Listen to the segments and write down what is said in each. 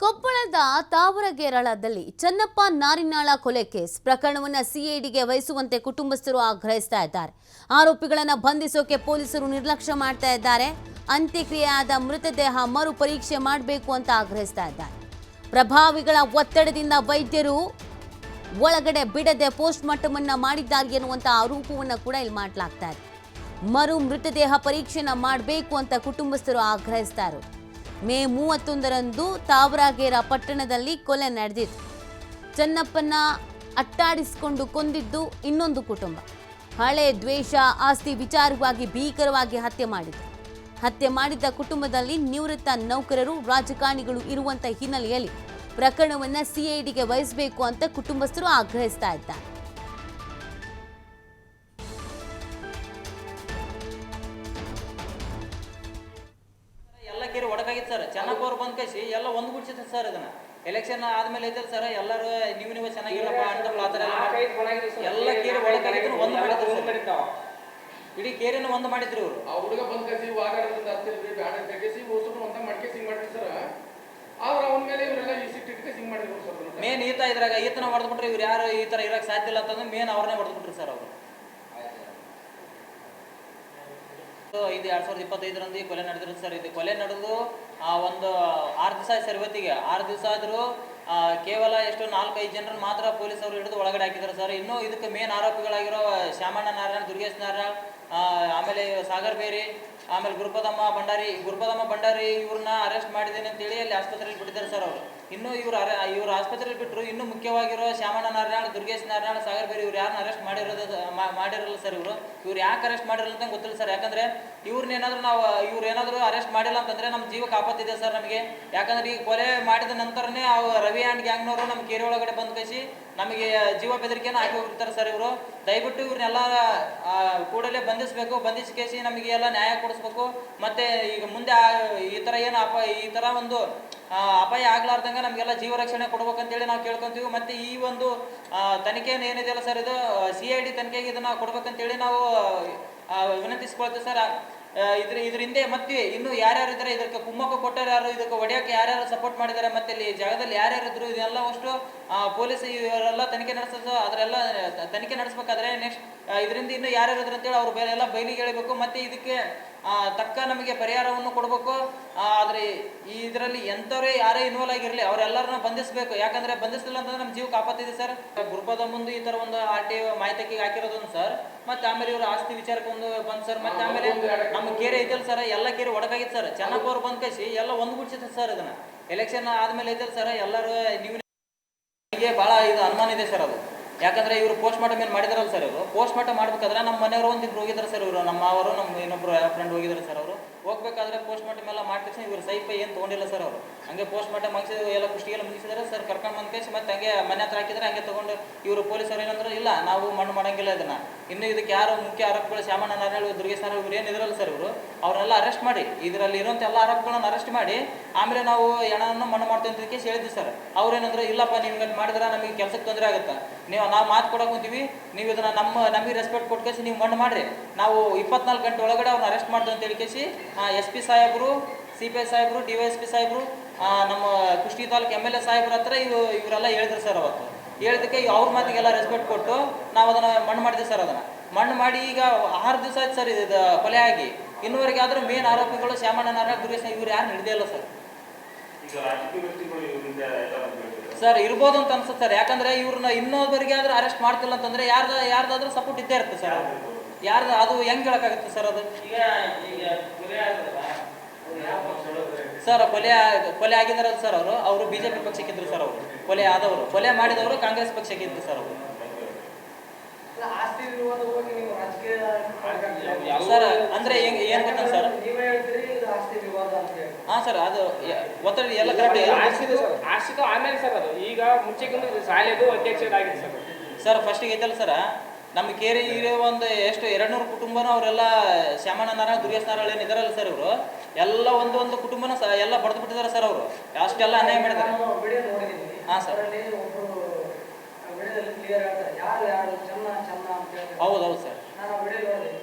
ಕೊಪ್ಪಳದ ತಾವರಗೇರಳದಲ್ಲಿ ಚನ್ನಪ್ಪ ನಾರಿನಾಳ ಕೊಲೆ ಕೇಸ್ ಪ್ರಕರಣವನ್ನು ಸಿಐಡಿಗೆ ವಹಿಸುವಂತೆ ಕುಟುಂಬಸ್ಥರು ಆಗ್ರಹಿಸ್ತಾ ಇದ್ದಾರೆ. ಆರೋಪಿಗಳನ್ನು ಬಂಧಿಸೋಕೆ ಪೊಲೀಸರು ನಿರ್ಲಕ್ಷ್ಯ ಮಾಡ್ತಾ ಇದ್ದಾರೆ. ಅಂತ್ಯಕ್ರಿಯೆಯಾದ ಮೃತದೇಹ ಮರು ಪರೀಕ್ಷೆ ಮಾಡಬೇಕು ಅಂತ ಆಗ್ರಹಿಸ್ತಾ ಇದ್ದಾರೆ. ಪ್ರಭಾವಿಗಳ ಒತ್ತಡದಿಂದ ವೈದ್ಯರು ಒಳಗಡೆ ಬಿಡದೆ ಪೋಸ್ಟ್ ಮಾರ್ಟಮ್ ಅನ್ನು ಮಾಡಿದ್ದಾರೆ ಎನ್ನುವಂತ ಆರೋಪವನ್ನು ಕೂಡ ಇಲ್ಲಿ ಮಾಡಲಾಗ್ತಾ ಇದೆ. ಮರು ಮೃತದೇಹ ಪರೀಕ್ಷೆನ ಮಾಡಬೇಕು ಅಂತ ಕುಟುಂಬಸ್ಥರು ಆಗ್ರಹಿಸ್ತಾ ಇದ್ದಾರೆ. ಮೇ 31ರಂದು ತಾವರಗೇರ ಪಟ್ಟಣದಲ್ಲಿ ಕೊಲೆ ನಡೆದಿತ್ತು. ಚನ್ನಪ್ಪನ ಅಟ್ಟಾಡಿಸಿಕೊಂಡು ಕೊಂದಿದ್ದು ಇನ್ನೊಂದು ಕುಟುಂಬ. ಹಳೆ ದ್ವೇಷ, ಆಸ್ತಿ ವಿಚಾರವಾಗಿ ಭೀಕರವಾಗಿ ಹತ್ಯೆ ಮಾಡಿದ್ದ ಕುಟುಂಬದಲ್ಲಿ ನಿವೃತ್ತ ನೌಕರರು, ರಾಜಕಾರಣಿಗಳು ಇರುವಂತ ಹಿನ್ನೆಲೆಯಲ್ಲಿ ಪ್ರಕರಣವನ್ನು ಸಿಐಡಿಗೆ ವಹಿಸಬೇಕು ಅಂತ ಕುಟುಂಬಸ್ಥರು ಆಗ್ರಹಿಸ್ತಾ ಇದ್ದಾರೆ. ಸರ್ ಚೆನ್ನಪ್ಪ ಅವ್ರು ಬಂದ್ ಕೈಸಿ ಎಲ್ಲ ಒಂದ್ಗೂಡ್ಸಿದ್ರು ಸರ್. ಇದನ್ನ ಎಲೆಕ್ಷನ್ ಆದ್ಮೇಲೆ ಐತಲ್ ಸರ್, ಎಲ್ಲರೂ ನೀವು ಚೆನ್ನಾಗಿಲ್ಲಪ್ಪ ಅಂತ ಆತರ ಎಲ್ಲ ಕೇರಿ ಒಳಗಾಗಿದ್ರು ಒಂದು ಮಾಡಿದ್ರು. ಇಡೀ ಕೇರಿನ ಒಂದು ಮಾಡಿದ್ರು ಇವರು. ಆ ಹುಡುಗ ಬಂದ್ ಕೈಸಿ ವಾಗಾಡೋದ್ರಿಂದ ಹತ್ತಿರ ಬ್ಯಾಡ ತೆಗೆಸಿ ಓಸು ಅಂತ ಮಡಿಕೆ ಸಿಂಗ್ ಮಾಡಿದ್ರು ಸರ್. ಆದ್ರೆ ಅವನ ಮೇಲೆ ಇವರೆಲ್ಲ ಈ ಸಿಟ್ಟು ಇಟ್ಕೆ ಸಿಂಗ್ ಮಾಡಿದ್ರು ಸರ್. ಮೇನ್ ಇದ್ರಾಗ ಈತನ ಹೊಡೆದ್ಬಿಟ್ರೆ ಇವ್ರು ಯಾರು ಈ ತರ ಇರಕ್ ಸಾಧ್ಯ ಇಲ್ಲ ಅಂತಂದ್ರೆ ಮೇನ್ ಅವ್ರನ್ನೇ ಹೊಡೆದ್ಬಿಟ್ರು ಸರ್ ಅವರು. ಇದು 2025ರಂದು ಈ ಕೊಲೆ ನಡೆದಿರೋದು ಸರ್. ಇದು ಕೊಲೆ ನಡೆದು ಒಂದು 6 ದಿವಸ ಆಯ್ತು ಸರ್. ಇವತ್ತಿಗೆ 6 ದಿವಸ ಆದರೂ ಕೇವಲ ಎಷ್ಟು 4-5 ಜನರನ್ನು ಮಾತ್ರ ಪೊಲೀಸರು ಹಿಡಿದು ಒಳಗಡೆ ಹಾಕಿದ್ದಾರೆ ಸರ್. ಇನ್ನೂ ಇದಕ್ಕೆ ಮೇನ್ ಆರೋಪಿಗಳಾಗಿರೋ ಶ್ಯಾಮಣ್ಣ ನಾರಾಯಣ, ದುರ್ಗೇಶ್ ನಾರಾಯಣ, ಆಮೇಲೆ ಸಾಗರ್ ಬೇರಿ, ಆಮೇಲೆ ಗುರುಪದಮ್ಮ ಭಂಡಾರಿ ಇವ್ರನ್ನ ಅರೆಸ್ಟ್ ಮಾಡಿದ್ದೇನೆ ಅಂತೇಳಿ ಅಲ್ಲಿ ಆಸ್ಪತ್ರೆಯಲ್ಲಿ ಬಿಟ್ಟಿದ್ದಾರೆ ಸರ್ ಅವರು. ಇನ್ನೂ ಇವರು ಆಸ್ಪತ್ರೆಯಲ್ಲಿ ಬಿಟ್ಟರು. ಇನ್ನೂ ಮುಖ್ಯವಾಗಿರೋ ಶ್ಯಾಮಣ್ಣ ನಾರಾಯಣ, ದುರ್ಗೇಶ್ ನಾರಾಯಣ, ಸಾಗರ್ ಬೇರಿ ಇವ್ರು ಯಾರನ್ನ ಅರೆಸ್ಟ್ ಮಾಡಿರಲ್ಲ ಸರ್. ಇವ್ರು ಯಾಕೆ ಅರೆಸ್ಟ್ ಮಾಡಿರಲ್ಲ ಅಂತ ಗೊತ್ತಿಲ್ಲ ಸರ್. ಯಾಕಂದ್ರೆ ಇವ್ರು ಏನಾದರೂ ಅರೆಸ್ಟ್ ಮಾಡಿಲ್ಲ ಅಂತಂದ್ರೆ ನಮ್ಮ ಜೀವಕ್ಕೆ ಆಪತ್ತಿದೆ ಸರ್ ನಮಗೆ. ಯಾಕಂದ್ರೆ ಈ ಕೊಲೆ ಮಾಡಿದ ನಂತರನೇ ರವಿ ಆ್ಯಂಡ್ ಗ್ಯಾಂಗ್ನವರು ನಮ್ಮ ಕೇರಿ ಒಳಗಡೆ ಬಂದು ಕಳಿಸಿ ನಮಗೆ ಜೀವ ಬೆದರಿಕೆಯನ್ನು ಹಾಕಿ ಹೋಗಿರ್ತಾರೆ ಸರ್ ಇವರು. ದಯವಿಟ್ಟು ಇವ್ರನ್ನೆಲ್ಲ ಕೂಡಲೇ ಬಂಧಿಸಬೇಕು. ಬಂಧಿಸಿ ಕೇಸಿ ನಮಗೆ ಎಲ್ಲ ನ್ಯಾಯ ಕೊಡಿಸ್ಬೇಕು. ಮತ್ತೆ ಈಗ ಮುಂದೆ ಈ ತರ ಒಂದು ಅಪಾಯ ಆಗ್ಲಾರ್ದಂಗೆ ನಮಗೆಲ್ಲ ಜೀವ ರಕ್ಷಣೆ ಕೊಡ್ಬೇಕಂತೇಳಿ ನಾವು ಕೇಳ್ಕೊಂತೀವಿ. ಮತ್ತೆ ಈ ಒಂದು ತನಿಖೆ ಏನಿದೆಯಲ್ಲ ಸರ್, ಇದು CID ತನಿಖೆಗೆ ಇದನ್ನ ಕೊಡ್ಬೇಕಂತೇಳಿ ನಾವು ವಿನಂತಿಸ್ಕೊಳ್ತೀವಿ ಸರ್. ಇದರಿಂದ ಮತ್ತೆ ಇನ್ನು ಯಾರ್ಯಾರು ಇದ್ದಾರೆ, ಇದಕ್ಕೆ ಕುಮ್ಮಕ್ಕು ಕೊಟ್ಟರು ಯಾರು, ಇದಕ್ಕೆ ಹೊಡೆಯೋಕೆ ಯಾರ್ಯಾರು ಸಪೋರ್ಟ್ ಮಾಡಿದ್ದಾರೆ, ಮತ್ತೆ ಇಲ್ಲಿ ಜಾಗದಲ್ಲಿ ಯಾರ್ಯಾರು ಇದ್ರು, ಇದೆಲ್ಲ ಅಷ್ಟು ಪೊಲೀಸ್ ಇವರೆಲ್ಲ ತನಿಖೆ ನಡೆಸೋದು. ಅದರೆಲ್ಲ ತನಿಖೆ ನಡೆಸಬೇಕಾದ್ರೆ ನೆಕ್ಸ್ಟ್ ಇದರಿಂದ ಇನ್ನು ಯಾರ್ಯಾರು ಇದ್ರು ಅಂತೇಳಿ ಅವ್ರು ಎಲ್ಲ ಬಯಲಿಗೆ ಎಳಿಬೇಕು. ಮತ್ತೆ ಇದಕ್ಕೆ ತಕ್ಕ ನಮಗೆ ಪರಿಹಾರವನ್ನು ಕೊಡಬೇಕು. ಆದರೆ ಇದರಲ್ಲಿ ಎಂಥವ್ರೇ ಯಾರೇ ಇನ್ವಾಲ್ವ್ ಆಗಿರಲಿ ಅವರೆಲ್ಲರನ್ನ ಬಂಧಿಸಬೇಕು. ಯಾಕಂದ್ರೆ ಬಂಧಿಸಲಿಲ್ಲ ಅಂತಂದ್ರೆ ನಮ್ಮ ಜೀವಕ್ಕೆ ಆಪತ್ತಿದೆ ಸರ್. ಗುರುಪದ ಮುಂದೆ ಈ ತರ ಒಂದು RTI ಮಾಹಿತಿಗೆ ಹಾಕಿರೋದೊಂದು ಸರ್. ಮತ್ತೆ ಆಮೇಲೆ ಇವರು ಆಸ್ತಿ ವಿಚಾರಕ್ಕೆ ಒಂದು ಬಂದ್ ಸರ್. ಮತ್ತೆ ಆಮೇಲೆ ನಮ್ಮ ಕೇರೆ ಐತಲ್ ಸರ್, ಎಲ್ಲ ಕೇರೆ ಒಡಗಾಗಿತ್ತು ಸರ್. ಚೆನ್ನಪ್ಪ ಅವ್ರು ಬಂದ್ ಕೈಸಿ ಎಲ್ಲ ಒಂದ್ಗೂಡ್ಸಿದ್ರು ಸರ್. ಇದನ್ನ ಎಲೆಕ್ಷನ್ ಆದ್ಮೇಲೆ ಐತಲ್ ಸರ್, ಎಲ್ಲರೂ ನೀವು ಬಹಳ ಇದು ಅನುಮಾನ ಇದೆ ಸರ್ ಅದು. ಯಾಕಂದ್ರೆ ಇವರು ಪೋಸ್ಟ್ ಮಾರ್ಟಮ್ ಏನು ಮಾಡಿದಾರಲ್ಲ ಸರ್, ಇವರು ಪೋಸ್ಟ್ ಮಾರ್ಟಮ್ ಮಾಡ್ಬೇಕಾದ್ರೆ ನಮ್ಮ ಮನೆಯವರು ಒಂದಿಬ್ರು ಹೋಗಿದ್ದಾರೆ ಸರ್. ಇವರು ನಮ್ಮ ಅವರು ನಮ್ಮ ಇನ್ನೊಬ್ರು ಫ್ರೆಂಡ್ ಹೋಗಿದ್ದಾರೆ ಸರ್. ಅವರು ಹೋಗ್ಬೇಕಾದ್ರೆ ಪೋಸ್ಟ್ ಮಾರ್ಟಮ್ ಎಲ್ಲ ಮಾಡಿದ ತಕ್ಷಣ ಇವರು ಸೈಪೈ ಏನು ತೊಗೊಂಡಿಲ್ಲ ಸರ್. ಅವರು ಹಂಗೆ ಪೋಸ್ಟ್ ಮಾರ್ಟಮ್ ಮುಗಿಸಿದ್ರು, ಎಲ್ಲ ಕುಷ್ಟಿಗೆಲ್ಲ ಮುಗಿಸಿದಾರೆ ಸರ್. ಕರ್ಕೊಂಡು ಬಂದ್ ಕೇಸಿ ಮತ್ತೆ ಹಂಗೆ ಮನೆ ಹತ್ರ ಹಾಕಿದ್ರೆ ಹಂಗೆ ತಗೊಂಡು ಇವರು ಪೊಲೀಸರು ಏನಂದ್ರೆ ಇಲ್ಲ ನಾವು ಮಣ್ಣು ಮಾಡಂಗಿಲ್ಲ ಇದನ್ನ. ಇನ್ನು ಇದಕ್ಕೆ ಯಾರು ಮುಖ್ಯ ಆರೋಪಿಗಳು ಶ್ಯಾಮಣ್ಣ ನಾರಾಯಣ, ದುರ್ಗೇಶ್ ನಾರಾಯಣ ಇವ್ರು ಏನಿದ್ರಲ್ಲ ಸರ್, ಇವರು ಅವ್ರನ್ನೆಲ್ಲ ಅರೆಸ್ಟ್ ಮಾಡಿ ಇದರಲ್ಲಿ ಇರುವಂಥ ಎಲ್ಲ ಆರೋಪಿಗಳನ್ನ ಅರೆಸ್ಟ್ ಮಾಡಿ ಆಮೇಲೆ ನಾವು ಹೆಣವನ್ನು ಮಣ್ಣು ಮಾಡ್ತೀವಿ ಅಂತ ಕೇಸಿ ಹೇಳಿದ್ವಿ ಸರ್. ಅವ್ರೇನಂದ್ರೆ ಇಲ್ಲಪ್ಪ ನೀವು ಹಿಂಗೆ ಮಾಡಿದ್ರೆ ನಮಗೆ ಕೆಲಸಕ್ಕೆ ತೊಂದರೆ ಆಗುತ್ತೆ, ನಾವು ಮಾತು ಕೊಡಕ್ಕೆ ಕುಂತೀವಿ, ನೀವು ಇದನ್ನ ನಮಗೆ ರೆಸ್ಪೆಕ್ಟ್ ಕೊಟ್ಟು ಕೇಸಿ ನೀವು ಮಣ್ಣು ಮಾಡಿರಿ, ನಾವು 24 ಗಂಟೆ ಒಳಗಡೆ ಅವ್ರನ್ನ ಅರೆಸ್ಟ್ ಮಾಡ್ತೀವಿ ಅಂತ ಹೇಳಿ ಕೇಸಿ SP ಸಾಹೇಬರು, CPI ಸಾಹೇಬರು, DYSP ಸಾಹೇಬರು, ನಮ್ಮ ಕುಷ್ಟಗಿ ತಾಲೂಕು MLA ಸಾಹೇಬ್ರ ಹತ್ರ ಇವರೆಲ್ಲ ಹೇಳಿದ್ರು ಸರ್. ಅವತ್ತು ಹೇಳಿದಕ್ಕೆ ಅವ್ರ ಮಾತಿಗೆಲ್ಲ ರೆಸ್ಪೆಕ್ಟ್ ಕೊಟ್ಟು ನಾವು ಅದನ್ನ ಮಣ್ಣು ಮಾಡಿದ್ವಿ ಸರ್. ಅದನ್ನ ಮಣ್ಣು ಮಾಡಿ ಈಗ 6 ದಿವಸ ಆಯ್ತು ಸರ್ ಇದು ಕೊಲೆ ಆಗಿ. ಇನ್ನೂವರೆಗೆ ಆದರೂ ಮೇನ್ ಆರೋಪಿಗಳು ಶ್ಯಾಮಣ್ಣ ನಾರಾಯಣ, ದುರ್ಗೇಶ್ ಇವ್ರು ಯಾರು ಹಿಡಿದೇ ಇಲ್ಲ ಸರ್. ಸರ್ ಇರ್ಬೋದು ಅಂತ ಅನ್ಸುತ್ತೆ ಸರ್. ಯಾಕಂದ್ರೆ ಇವ್ರನ್ನ ಇನ್ನೊಬ್ಬರಿಗೆ ಆದ್ರೂ ಅರೆಸ್ಟ್ ಮಾಡ್ತಿಲ್ಲ ಅಂತಂದ್ರೆ ಯಾರ್ದಾದ್ರೂ ಸಪೋರ್ಟ್ ಇದ್ದೇ ಇರುತ್ತೆ ಸರ್. ಯಾರ್ದು ಅದು ಹೆಂಗ್ ಹೇಳಕ್ಕಾಗುತ್ತೆ ಸರ್ ಅದು? ಸರ್ ಕೊಲೆ ಆಗಿದಾರಲ್ಲ ಸರ್, ಅವರು BJP ಪಕ್ಷಕ್ಕಿದ್ರು ಸರ್. ಅವರು ಕೊಲೆ ಮಾಡಿದವರು ಕಾಂಗ್ರೆಸ್ ಪಕ್ಷಕ್ಕಿದ್ರು ಸರ್. ಅವರು ಸರ್ ಅಂದ್ರೆ ಏನ್ ಗೊತ್ತಾ ಸರ್, ಹಾ ಸರ್ ಅದು ಒತ್ತಡ ಎಲ್ಲ ಆರ್ಸಿದು ಆಮೇಲೆ ಸರ್ ಅದು ಈಗ ಮುಂಚೆಗಿಂತ ಶಾಲೆದು ಅಧ್ಯಕ್ಷರಾಗಿದೆ ಸರ್. ಸರ್ ಫಸ್ಟಿಗೆ ಐತಲ್ಲ ಸರ್, ನಮ್ಮ ಕೇರಿ ಇರೋ ಒಂದು ಎಷ್ಟು 200 ಕುಟುಂಬನೂ ಅವರೆಲ್ಲ ಶ್ಯಾಮಣ್ಣ ನಾರಾಯಣ, ದುರ್ಗೇಶ್ ನಾರಾಯಣ ಏನು ಇದಾರಲ್ಲ ಸರ್, ಇವರು ಎಲ್ಲ ಒಂದು ಕುಟುಂಬನ ಎಲ್ಲ ಬಡ್ದು ಬಿಟ್ಟಿದ್ದಾರೆ ಸರ್. ಅವರು ಅಷ್ಟೆಲ್ಲ ಅನ್ಯಾಯ ಮಾಡಿದ್ದಾರೆ. ಹಾ ಸರ್ ಹೌದು ಸರ್.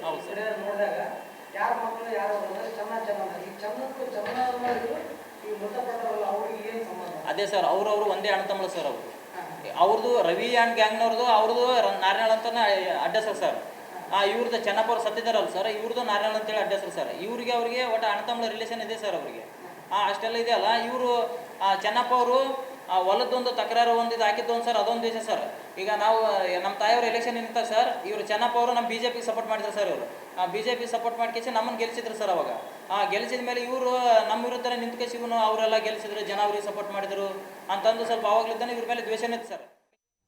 ಹೌದು ಸರ್. ಅದೇ ಸರ್ ಅವ್ರವ್ರು ಒಂದೇ ಅಣ್ಣ ತಮ್ಮಳು ಸರ್ ಅವರು. ಅವ್ರದ್ದು ರವಿ ಆ್ಯಂಡ್ ಗ್ಯಾಂಗ್ನವ್ರದ್ದು ಅವ್ರದ್ದು ನಾರಾಯಣ ಅಂತಾನೆ ಅಡ್ಡ ಸರ್. ಇವ್ರದ್ದು ಚೆನ್ನಪ್ಪ ಅವ್ರು ಸತ್ತಿದಾರಲ್ಲ ಸರ್, ಇವ್ರದ್ದು ನಾರಾಯಣ ಅಂತೇಳಿ ಅಡ್ಡ ಸರ್. ಅವ್ರಿಗೆ ಒಟ್ಟು ಅಣ್ಣ ತಮ್ಮಳ ರಿಲೇಷನ್ ಇದೆ ಸರ್ ಅವರಿಗೆ. ಅಷ್ಟೆಲ್ಲ ಇದೆಯಲ್ಲ. ಇವರು ಚೆನ್ನಪ್ಪ ಅವರು ಹೊಲದ್ದೊಂದು ತಕರಾರು ಒಂದು ಇದು ಹಾಕಿದ್ದು ಒಂದು ಸರ್, ಅದೊಂದು ದೇಶ ಸರ್. ಈಗ ನಾವು ನಮ್ಮ ತಾಯಿಯವರು ಎಲೆಕ್ಷನ್ ನಿಂತಾರೆ ಸರ್, ಇವರು ಚೆನ್ನಪ್ಪ ಅವರು ನಮ್ಮ BJP ಸಪೋರ್ಟ್ ಮಾಡಿದ್ರು ಸರ್. ಇವರು BJP ಸಪೋರ್ಟ್ ಮಾಡ್ಕೇಸಿ ನಮ್ಮನ್ನು ಗೆಲ್ಸಿದ್ರು ಸರ್. ಅವಾಗ ಗೆಲ್ಸಿದ ಮೇಲೆ ಇವರು ನಮ್ಮ ವಿರುದ್ಧ ನಿಂತ್ಕೇಸಿ ಇವನು ಅವರೆಲ್ಲ ಗೆಲ್ಸಿದ್ರು, ಜನ ಅವ್ರಿಗೆ ಸಪೋರ್ಟ್ ಮಾಡಿದ್ರು ಅಂತಂದು ಸ್ವಲ್ಪ ಅವಾಗಲಿದ್ದಾನೆ ಇವ್ರ ಮೇಲೆ ದ್ವೇಷನೇ ಇತ್ತು ಸರ್.